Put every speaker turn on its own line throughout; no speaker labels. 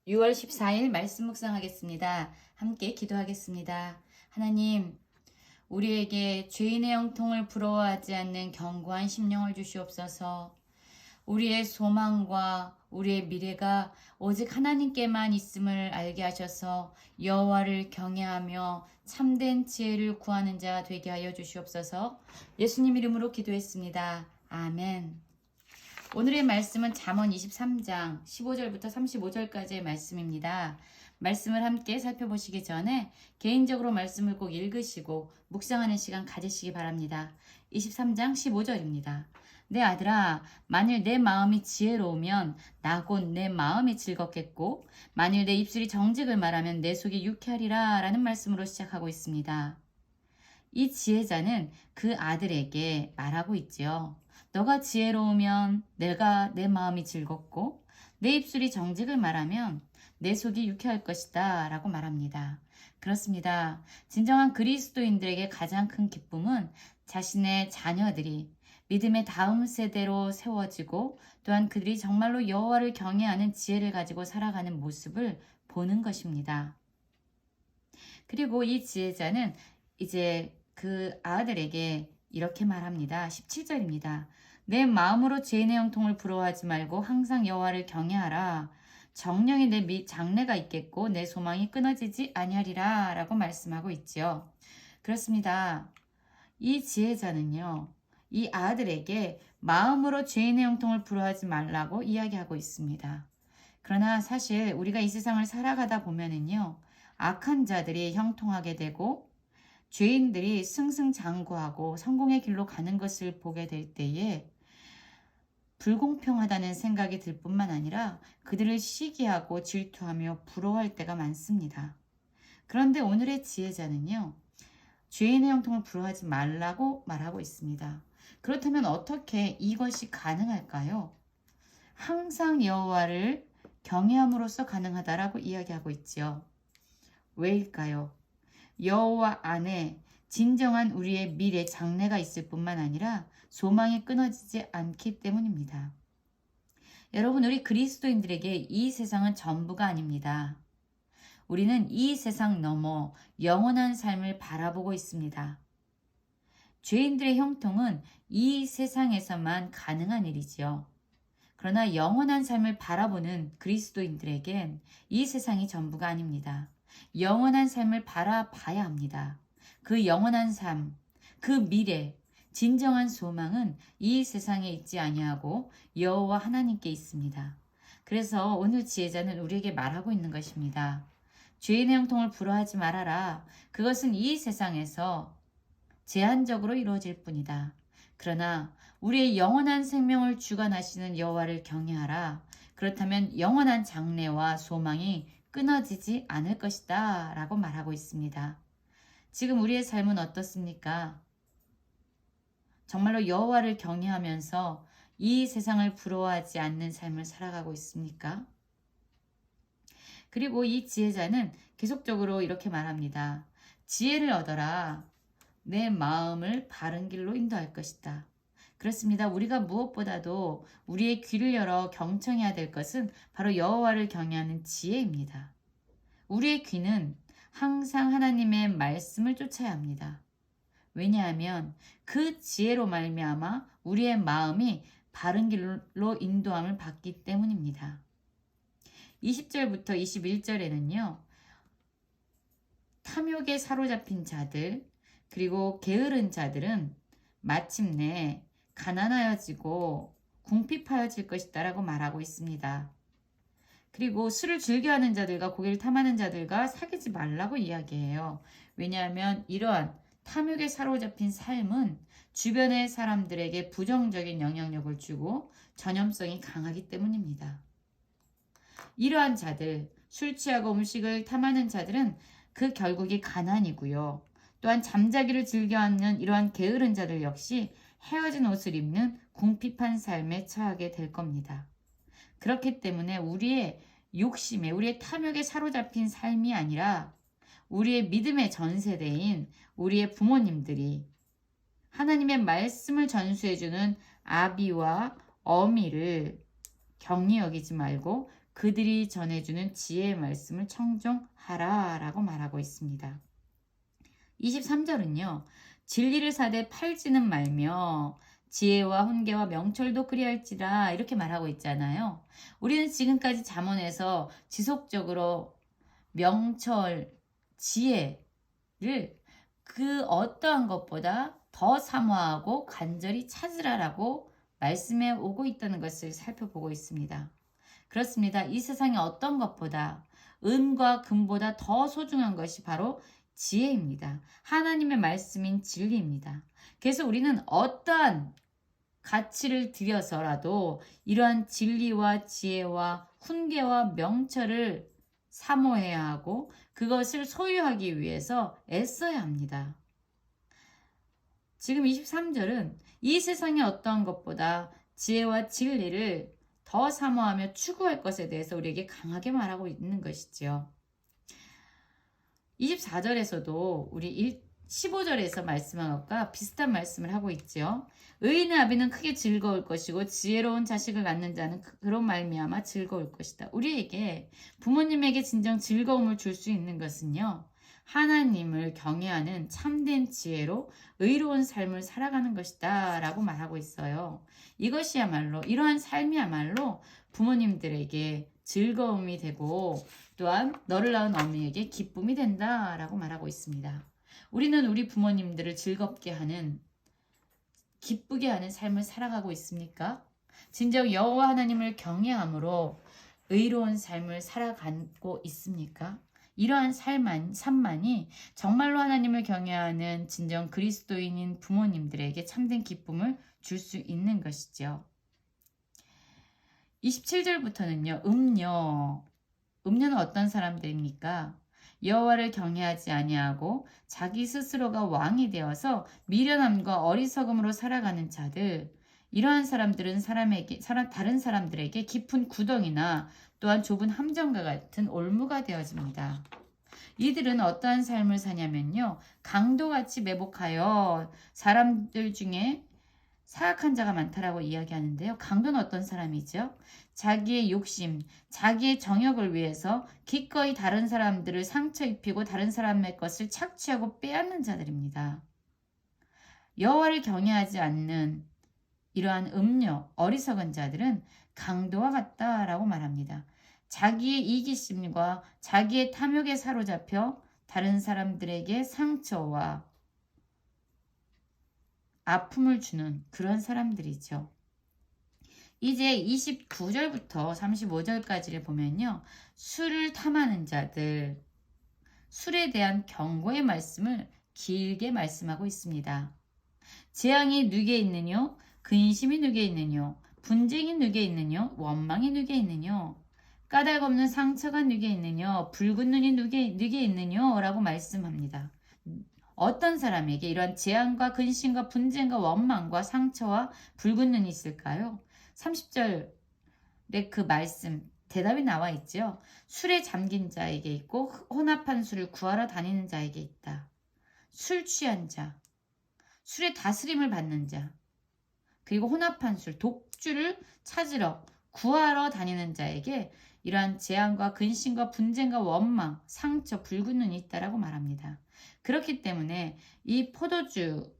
6월 14일 말씀 묵상하겠습니다. 함께 기도하겠습니다. 하나님, 우리에게 죄인의 형통을 부러워하지 않는 견고한 심령을 주시옵소서. 우리의 소망과 우리의 미래가 오직 하나님께만 있음을 알게 하셔서 여호와를 경외하며 참된 지혜를 구하는 자 되게 하여 주시옵소서. 예수님 이름으로 기도했습니다. 아멘. 오늘의 말씀은 잠언 23장 15절부터 35절까지의 말씀입니다. 말씀을 함께 살펴보시기 전에 개인적으로 말씀을 꼭 읽으시고 묵상하는 시간 가지시기 바랍니다. 23장 15절입니다. 내 아들아, 만일 내 마음이 지혜로우면 나 곧 내 마음이 즐겁겠고 만일 내 입술이 정직을 말하면 내 속이 유쾌하리라 라는 말씀으로 시작하고 있습니다. 이 지혜자는 그 아들에게 말하고 있지요. 너가 지혜로우면 내 마음이 즐겁고 내 입술이 정직을 말하면 내 속이 유쾌할 것이다 라고 말합니다. 그렇습니다. 진정한 그리스도인들에게 가장 큰 기쁨은 자신의 자녀들이 믿음의 다음 세대로 세워지고 또한 그들이 정말로 여호와를 경외하는 지혜를 가지고 살아가는 모습을 보는 것입니다. 그리고 이 지혜자는 이제 그 아들에게 이렇게 말합니다. 17절입니다. 내 마음으로 죄인의 형통을 부러워하지 말고 항상 여호와를 경외하라. 정령이 내 장래가 있겠고 내 소망이 끊어지지 아니하리라 라고 말씀하고 있지요. 그렇습니다. 이 지혜자는요. 이 아들에게 마음으로 죄인의 형통을 부러워하지 말라고 이야기하고 있습니다. 그러나 사실 우리가 이 세상을 살아가다 보면은요. 악한 자들이 형통하게 되고 죄인들이 승승장구하고 성공의 길로 가는 것을 보게 될 때에 불공평하다는 생각이 들 뿐만 아니라 그들을 시기하고 질투하며 부러워할 때가 많습니다. 그런데 오늘의 지혜자는요. 죄인의 형통을 부러워하지 말라고 말하고 있습니다. 그렇다면 어떻게 이것이 가능할까요? 항상 여호와를 경외함으로써 가능하다라고 이야기하고 있지요. 왜일까요? 여호와 안에 진정한 우리의 미래 장래가 있을 뿐만 아니라 소망이 끊어지지 않기 때문입니다. 여러분, 우리 그리스도인들에게 이 세상은 전부가 아닙니다. 우리는 이 세상 넘어 영원한 삶을 바라보고 있습니다. 죄인들의 형통은 이 세상에서만 가능한 일이지요. 그러나 영원한 삶을 바라보는 그리스도인들에겐 이 세상이 전부가 아닙니다. 영원한 삶을 바라봐야 합니다. 그 영원한 삶, 그 미래, 진정한 소망은 이 세상에 있지 아니하고 여호와 하나님께 있습니다. 그래서 오늘 지혜자는 우리에게 말하고 있는 것입니다. 죄인의 형통을 부러워하지 말아라. 그것은 이 세상에서 제한적으로 이루어질 뿐이다. 그러나 우리의 영원한 생명을 주관하시는 여호와를 경외하라. 그렇다면 영원한 장래와 소망이 끊어지지 않을 것이다 라고 말하고 있습니다. 지금 우리의 삶은 어떻습니까? 정말로 여호와를 경외하면서 이 세상을 부러워하지 않는 삶을 살아가고 있습니까? 그리고 이 지혜자는 계속적으로 이렇게 말합니다. 지혜를 얻어라. 내 마음을 바른 길로 인도할 것이다. 그렇습니다. 우리가 무엇보다도 우리의 귀를 열어 경청해야 될 것은 바로 여호와를 경외하는 지혜입니다. 우리의 귀는 항상 하나님의 말씀을 쫓아야 합니다. 왜냐하면 그 지혜로 말미암아 우리의 마음이 바른 길로 인도함을 받기 때문입니다. 20절부터 21절에는요. 탐욕에 사로잡힌 자들 그리고 게으른 자들은 마침내 가난하여지고 궁핍하여질 것이다 라고 말하고 있습니다. 그리고 술을 즐겨하는 자들과 고기를 탐하는 자들과 사귀지 말라고 이야기해요. 왜냐하면 이러한 탐욕에 사로잡힌 삶은 주변의 사람들에게 부정적인 영향력을 주고 전염성이 강하기 때문입니다. 이러한 자들, 술 취하고 음식을 탐하는 자들은 그 결국이 가난이고요. 또한 잠자기를 즐겨하는 이러한 게으른 자들 역시 헤어진 옷을 입는 궁핍한 삶에 처하게 될 겁니다. 그렇기 때문에 우리의 욕심에, 우리의 탐욕에 사로잡힌 삶이 아니라 우리의 믿음의 전세대인 우리의 부모님들이 하나님의 말씀을 전수해주는 아비와 어미를 경히 여기지 말고 그들이 전해주는 지혜의 말씀을 청종하라 라고 말하고 있습니다. 23절은요. 진리를 사되 팔지는 말며 지혜와 훈계와 명철도 그리할지라 이렇게 말하고 있잖아요. 우리는 지금까지 잠언에서 지속적으로 명철, 지혜를 그 어떠한 것보다 더 사모하고 간절히 찾으라라고 말씀해 오고 있다는 것을 살펴보고 있습니다. 그렇습니다. 이 세상의 어떤 것보다 은과 금보다 더 소중한 것이 바로 지혜입니다. 하나님의 말씀인 진리입니다. 그래서 우리는 어떠한 가치를 들여서라도 이러한 진리와 지혜와 훈계와 명철을 사모해야 하고 그것을 소유하기 위해서 애써야 합니다. 지금 23절은 이 세상의 어떠한 것보다 지혜와 진리를 더 사모하며 추구할 것에 대해서 우리에게 강하게 말하고 있는 것이지요. 24절에서도 우리 15절에서 말씀한 것과 비슷한 말씀을 하고 있죠. 의인의 아비는 크게 즐거울 것이고 지혜로운 자식을 낳는 자는 그런 말미암아 즐거울 것이다. 우리에게 부모님에게 진정 즐거움을 줄 수 있는 것은요. 하나님을 경외하는 참된 지혜로 의로운 삶을 살아가는 것이다 라고 말하고 있어요. 이것이야말로 이러한 삶이야말로 부모님들에게 즐거움이 되고 또한 너를 낳은 어미에게 기쁨이 된다 라고 말하고 있습니다. 우리는 우리 부모님들을 즐겁게 하는 기쁘게 하는 삶을 살아가고 있습니까? 진정 여호와 하나님을 경외함으로 의로운 삶을 살아가고 있습니까? 이러한 삶만이 정말로 하나님을 경외하는 진정 그리스도인인 부모님들에게 참된 기쁨을 줄 수 있는 것이죠. 27절부터는요. 음녀는 어떤 사람들입니까? 여호와를 경외하지 아니하고 자기 스스로가 왕이 되어서 미련함과 어리석음으로 살아가는 자들, 이러한 사람들은 다른 사람들에게 깊은 구덩이나 또한 좁은 함정과 같은 올무가 되어집니다. 이들은 어떠한 삶을 사냐면요. 강도같이 매복하여 사람들 중에 사악한 자가 많다라고 이야기하는데요. 강도는 어떤 사람이죠? 자기의 욕심, 자기의 정욕을 위해서 기꺼이 다른 사람들을 상처 입히고 다른 사람의 것을 착취하고 빼앗는 자들입니다. 여호와를 경외하지 않는 이러한 음녀, 어리석은 자들은 강도와 같다라고 말합니다. 자기의 이기심과 자기의 탐욕에 사로잡혀 다른 사람들에게 상처와 아픔을 주는 그런 사람들이죠. 이제 29절부터 35절까지를 보면요. 술을 탐하는 자들, 술에 대한 경고의 말씀을 길게 말씀하고 있습니다. 재앙이 누게 있느뇨? 근심이 누게 있느뇨? 분쟁이 누게 있느뇨? 원망이 누게 있느뇨? 까닭 없는 상처가 누게 있느뇨? 붉은 눈이 누게 있느뇨? 라고 말씀합니다. 어떤 사람에게 이러한 재앙과 근심과 분쟁과 원망과 상처와 붉은 눈이 있을까요? 30절에 그 말씀 대답이 나와 있죠. 술에 잠긴 자에게 있고 혼합한 술을 구하러 다니는 자에게 있다. 술 취한 자, 술의 다스림을 받는 자, 그리고 혼합한 술, 독주를 찾으러 구하러 다니는 자에게 이러한 재앙과 근심과 분쟁과 원망, 상처, 붉은 눈이 있다라고 말합니다. 그렇기 때문에 이 포도주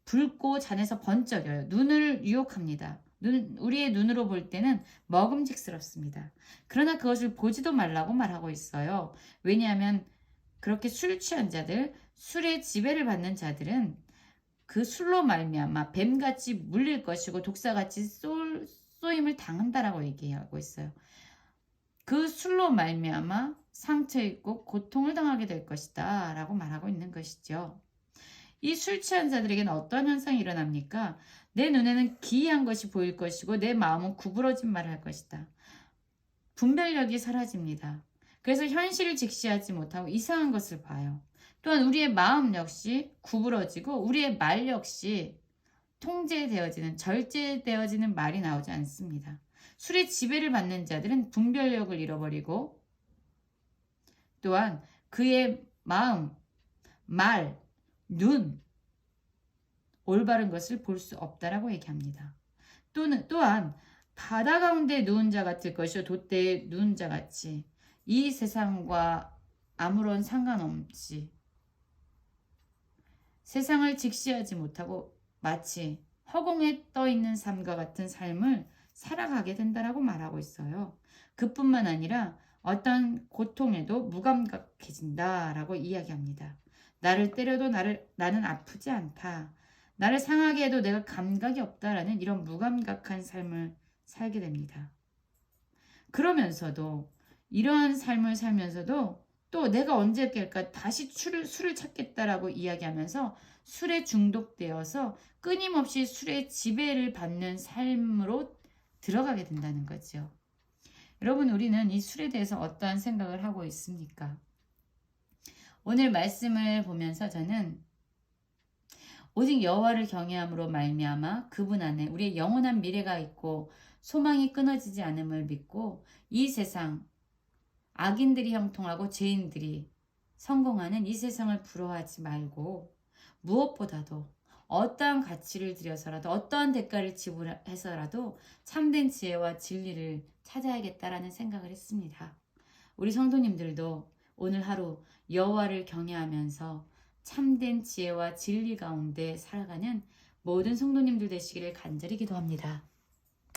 붉고 잔에서 번쩍여요. 눈을 유혹합니다. 우리의 눈으로 볼 때는 먹음직스럽습니다. 그러나 그것을 보지도 말라고 말하고 있어요. 왜냐하면 그렇게 술 취한 자들, 술의 지배를 받는 자들은 그 술로 말미암아 뱀같이 물릴 것이고 독사같이 쏘임을 당한다라고 얘기하고 있어요. 그 술로 말미암아 상처 입고 고통을 당하게 될 것이다 라고 말하고 있는 것이죠. 이 술 취한 자들에게는 어떤 현상이 일어납니까? 내 눈에는 기이한 것이 보일 것이고 내 마음은 구부러진 말을 할 것이다. 분별력이 사라집니다. 그래서 현실을 직시하지 못하고 이상한 것을 봐요. 또한 우리의 마음 역시 구부러지고 우리의 말 역시 통제되어지는, 절제되어지는 말이 나오지 않습니다. 술의 지배를 받는 자들은 분별력을 잃어버리고 또한 그의 마음, 말, 눈, 올바른 것을 볼 수 없다라고 얘기합니다. 또한 바다 가운데 누운 자 같을 것이요 돛대에 누운 자 같이 이 세상과 아무런 상관없이 세상을 직시하지 못하고 마치 허공에 떠 있는 삶과 같은 삶을 살아가게 된다라고 말하고 있어요. 그뿐만 아니라 어떤 고통에도 무감각해진다라고 이야기합니다. 나를 때려도 나는 아프지 않다. 나를 상하게 해도 내가 감각이 없다라는 이런 무감각한 삶을 살게 됩니다. 그러면서도 이러한 삶을 살면서도 또 내가 언제 깰까 다시 술을 찾겠다라고 이야기하면서 술에 중독되어서 끊임없이 술의 지배를 받는 삶으로 들어가게 된다는 거죠. 여러분, 우리는 이 술에 대해서 어떠한 생각을 하고 있습니까? 오늘 말씀을 보면서 저는 오직 여호와를 경외함으로 말미암아 그분 안에 우리의 영원한 미래가 있고 소망이 끊어지지 않음을 믿고 이 세상 악인들이 형통하고 죄인들이 성공하는 이 세상을 부러워하지 말고 무엇보다도 어떠한 가치를 들여서라도 어떠한 대가를 지불해서라도 참된 지혜와 진리를 찾아야겠다라는 생각을 했습니다. 우리 성도님들도 오늘 하루 여호와를 경외하면서 참된 지혜와 진리 가운데 살아가는 모든 성도님들 되시기를 간절히 기도합니다.